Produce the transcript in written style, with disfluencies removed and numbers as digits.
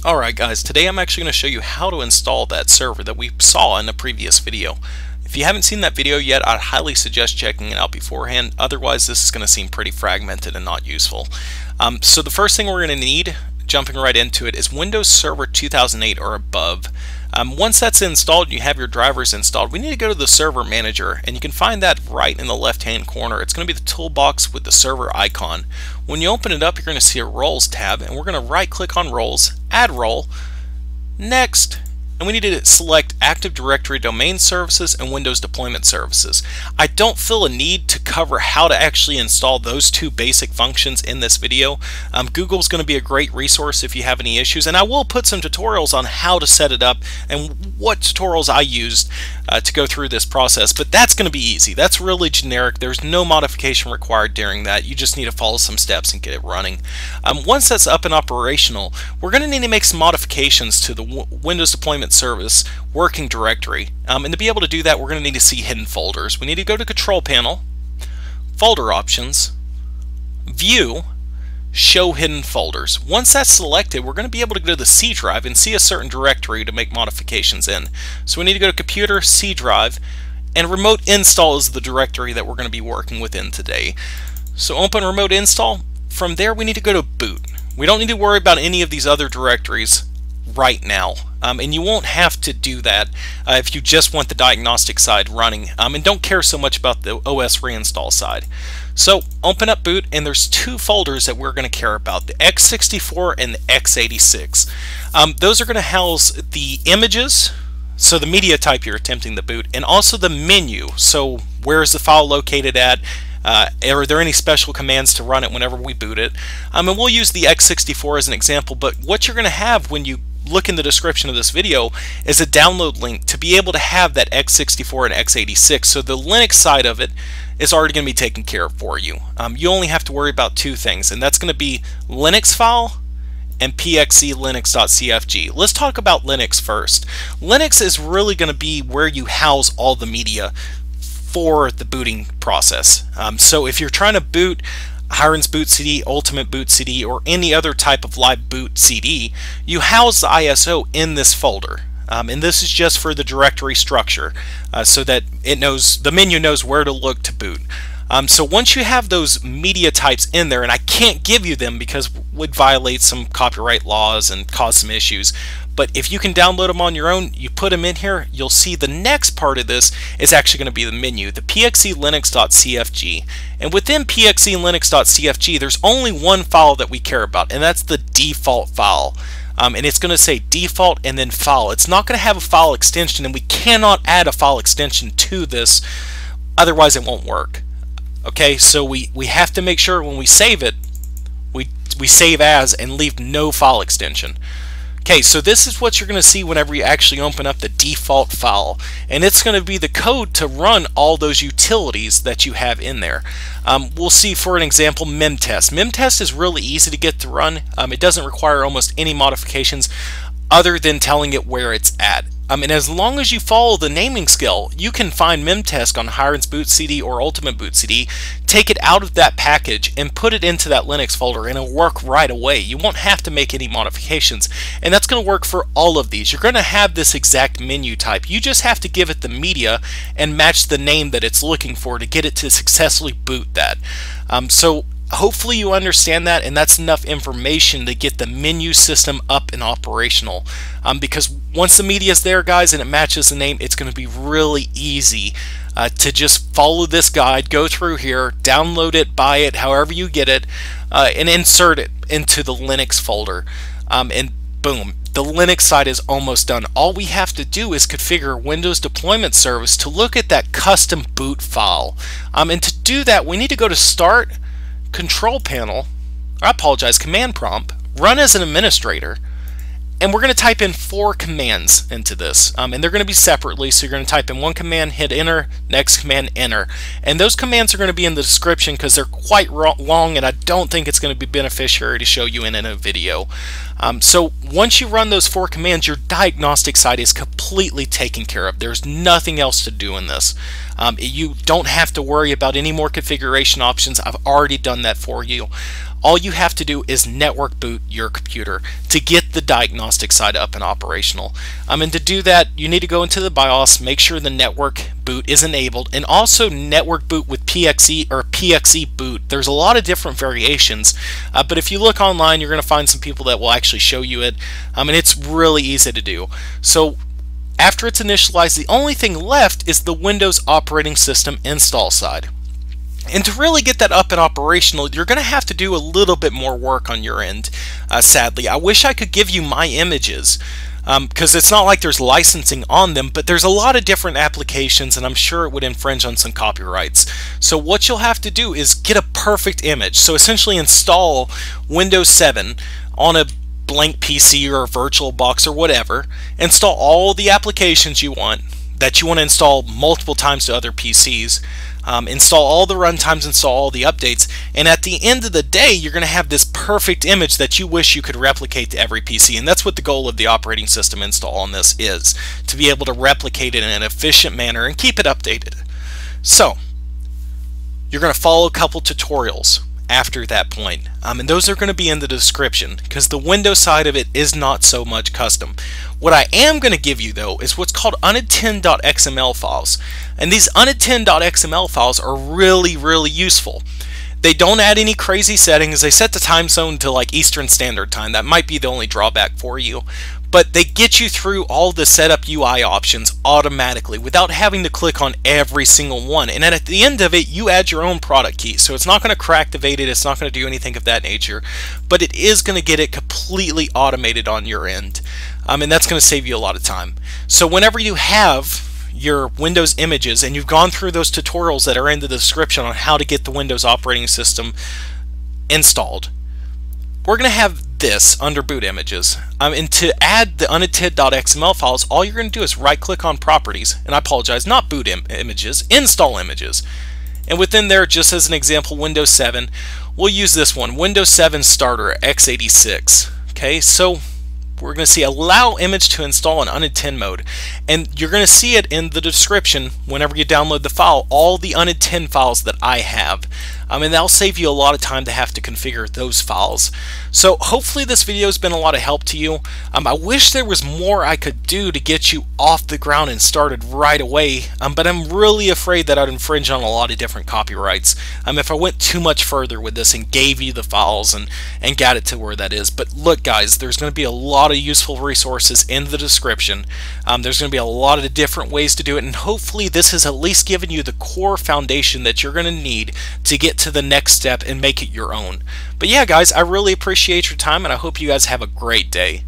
Alright guys, today I'm actually going to show you how to install that server that we saw in a previous video. If you haven't seen that video yet, I'd highly suggest checking it out beforehand, otherwise this is going to seem pretty fragmented and not useful. So the first thing we're going to need, jumping right into it, is Windows Server 2008 or above. Once that's installed and you have your drivers installed, we need to go to the Server Manager, and you can find that right in the left hand corner. It's going to be the toolbox with the server icon. When you open it up, you're going to see a Roles tab, and we're going to right click on Roles, Add Role, Next, and we need to select Active Directory Domain Services and Windows Deployment Services. I don't feel a need to cover how to actually install those two basic functions in this video. Google's going to be a great resource if you have any issues, and I will put some tutorials on how to set it up and what tutorials I used to go through this process, but that's going to be easy. That's really generic. There's no modification required during that. You just need to follow some steps and get it running. Once that's up and operational, we're going to need to make some modifications to the Windows Deployment Service working directory, and to be able to do that, we're going to need to see hidden folders. We need to go to Control Panel, Folder Options, View, Show Hidden Folders. Once that's selected, we're going to be able to go to the C drive and see a certain directory to make modifications in. So we need to go to Computer, C drive, and Remote Install is the directory that we're going to be working within today. So open Remote Install. From there, we need to go to Boot. We don't need to worry about any of these other directories right now, and you won't have to do that if you just want the diagnostic side running and don't care so much about the OS reinstall side. So open up Boot, and there's two folders that we're going to care about, the x64 and the x86. Those are going to house the images, so the media type you're attempting to boot, and also the menu, so where is the file located at, are there any special commands to run it whenever we boot it. And we'll use the x64 as an example, but what you're going to have when you look in the description of this video is a download link to be able to have that x64 and x86, so the Linux side of it is already going to be taken care of for you. You only have to worry about two things, and that's going to be Linux file and pxclinux.cfg. Let's talk about Linux first. Linux is really going to be where you house all the media for the booting process. So if you're trying to boot Hiren's Boot CD, Ultimate Boot CD, or any other type of live boot CD, you house the ISO in this folder. And this is just for the directory structure, so that it knows, the menu knows where to look to boot. So once you have those media types in there, and I can't give you them because it would violate some copyright laws and cause some issues, but if you can download them on your own, you put them in here, you'll see the next part of this is actually going to be the menu, the pxclinux.cfg. And within pxclinux.cfg, there's only one file that we care about, and that's the default file. And it's going to say default and then file. It's not going to have a file extension, and we cannot add a file extension to this, otherwise it won't work. Okay, so we have to make sure when we save it, we save as and leave no file extension. Okay, so this is what you're going to see whenever you actually open up the default file, and it's going to be the code to run all those utilities that you have in there. We'll see, for an example, memtest. Memtest is really easy to get to run. It doesn't require almost any modifications other than telling it where it's at. And as long as you follow the naming skill, you can find memtest on Hiren's Boot CD or Ultimate Boot CD, take it out of that package and put it into that Linux folder, and it'll work right away. You won't have to make any modifications, and that's going to work for all of these. You're going to have this exact menu type. You just have to give it the media and match the name that it's looking for to get it to successfully boot that. So hopefully you understand that, and that's enough information to get the menu system up and operational. Because once the media is there, guys, and it matches the name, it's going to be really easy to just follow this guide, go through here, download it, buy it, however you get it, and insert it into the Linux folder. And boom, the Linux side is almost done. All we have to do is configure Windows Deployment Service to look at that custom boot file. And to do that, we need to go to Start, Control Panel, Command Prompt, Run as an Administrator, and we're going to type in 4 commands into this, and they're going to be separately. So you're going to type in one command, hit enter, next command, enter, and those commands are going to be in the description because they're quite long, and I don't think it's going to be beneficial to show you in a video. So once you run those 4 commands, your diagnostic side is completely taken care of. There's nothing else to do in this. You don't have to worry about any more configuration options. I've already done that for you. all you have to do is network boot your computer to get the diagnostic side up and operational. And to do that, you need to go into the BIOS, make sure the network boot is enabled, and also network boot with PXE or PXE boot. There's a lot of different variations, but if you look online, you're going to find some people that will actually show you it, and it's really easy to do. So after it's initialized, the only thing left is the Windows operating system install side. And to really get that up and operational, you're going to have to do a little bit more work on your end, sadly. I wish I could give you my images, because it's not like there's licensing on them, but there's a lot of different applications, and I'm sure it would infringe on some copyrights. So what you'll have to do is get a perfect image. So essentially install Windows 7 on a blank PC or a virtual box or whatever, install all the applications you want that you want to install multiple times to other PCs, install all the runtimes, install all the updates, and at the end of the day you're going to have this perfect image that you wish you could replicate to every PC. And that's what the goal of the operating system install on this is, to be able to replicate it in an efficient manner and keep it updated. So you're going to follow a couple tutorials after that point, and those are going to be in the description, because the Windows side of it is not so much custom. What I am going to give you though is what's called unattend.xml files, and these unattend.xml files are really useful. They don't add any crazy settings. They set the time zone to like Eastern Standard Time. That might be the only drawback for you, but they get you through all the setup UI options automatically without having to click on every single one. And then at the end of it, you add your own product key. So it's not going to cracktivate it, it's not going to do anything of that nature, but it is going to get it completely automated on your end. And that's going to save you a lot of time. So whenever you have your Windows images and you've gone through those tutorials that are in the description on how to get the Windows operating system installed, we're going to have this under boot images. And to add the unattend.xml files, all you're going to do is right click on properties, and I apologize, not boot images, install images. And within there, just as an example, Windows 7, we'll use this one, Windows 7 Starter x86. Okay, so we're going to see allow image to install in unattend mode, and you're going to see it in the description whenever you download the file, all the unattend files that I have. And that'll save you a lot of time to have to configure those files. So hopefully this video has been a lot of help to you. I wish there was more I could do to get you off the ground and started right away, but I'm really afraid that I'd infringe on a lot of different copyrights if I went too much further with this and gave you the files and got it to where that is. But look guys, there's going to be a lot of useful resources in the description. There's going to be a lot of different ways to do it, and hopefully this has at least given you the core foundation that you're going to need to get to the next step and make it your own. But yeah guys, I really appreciate your time, and I hope you guys have a great day.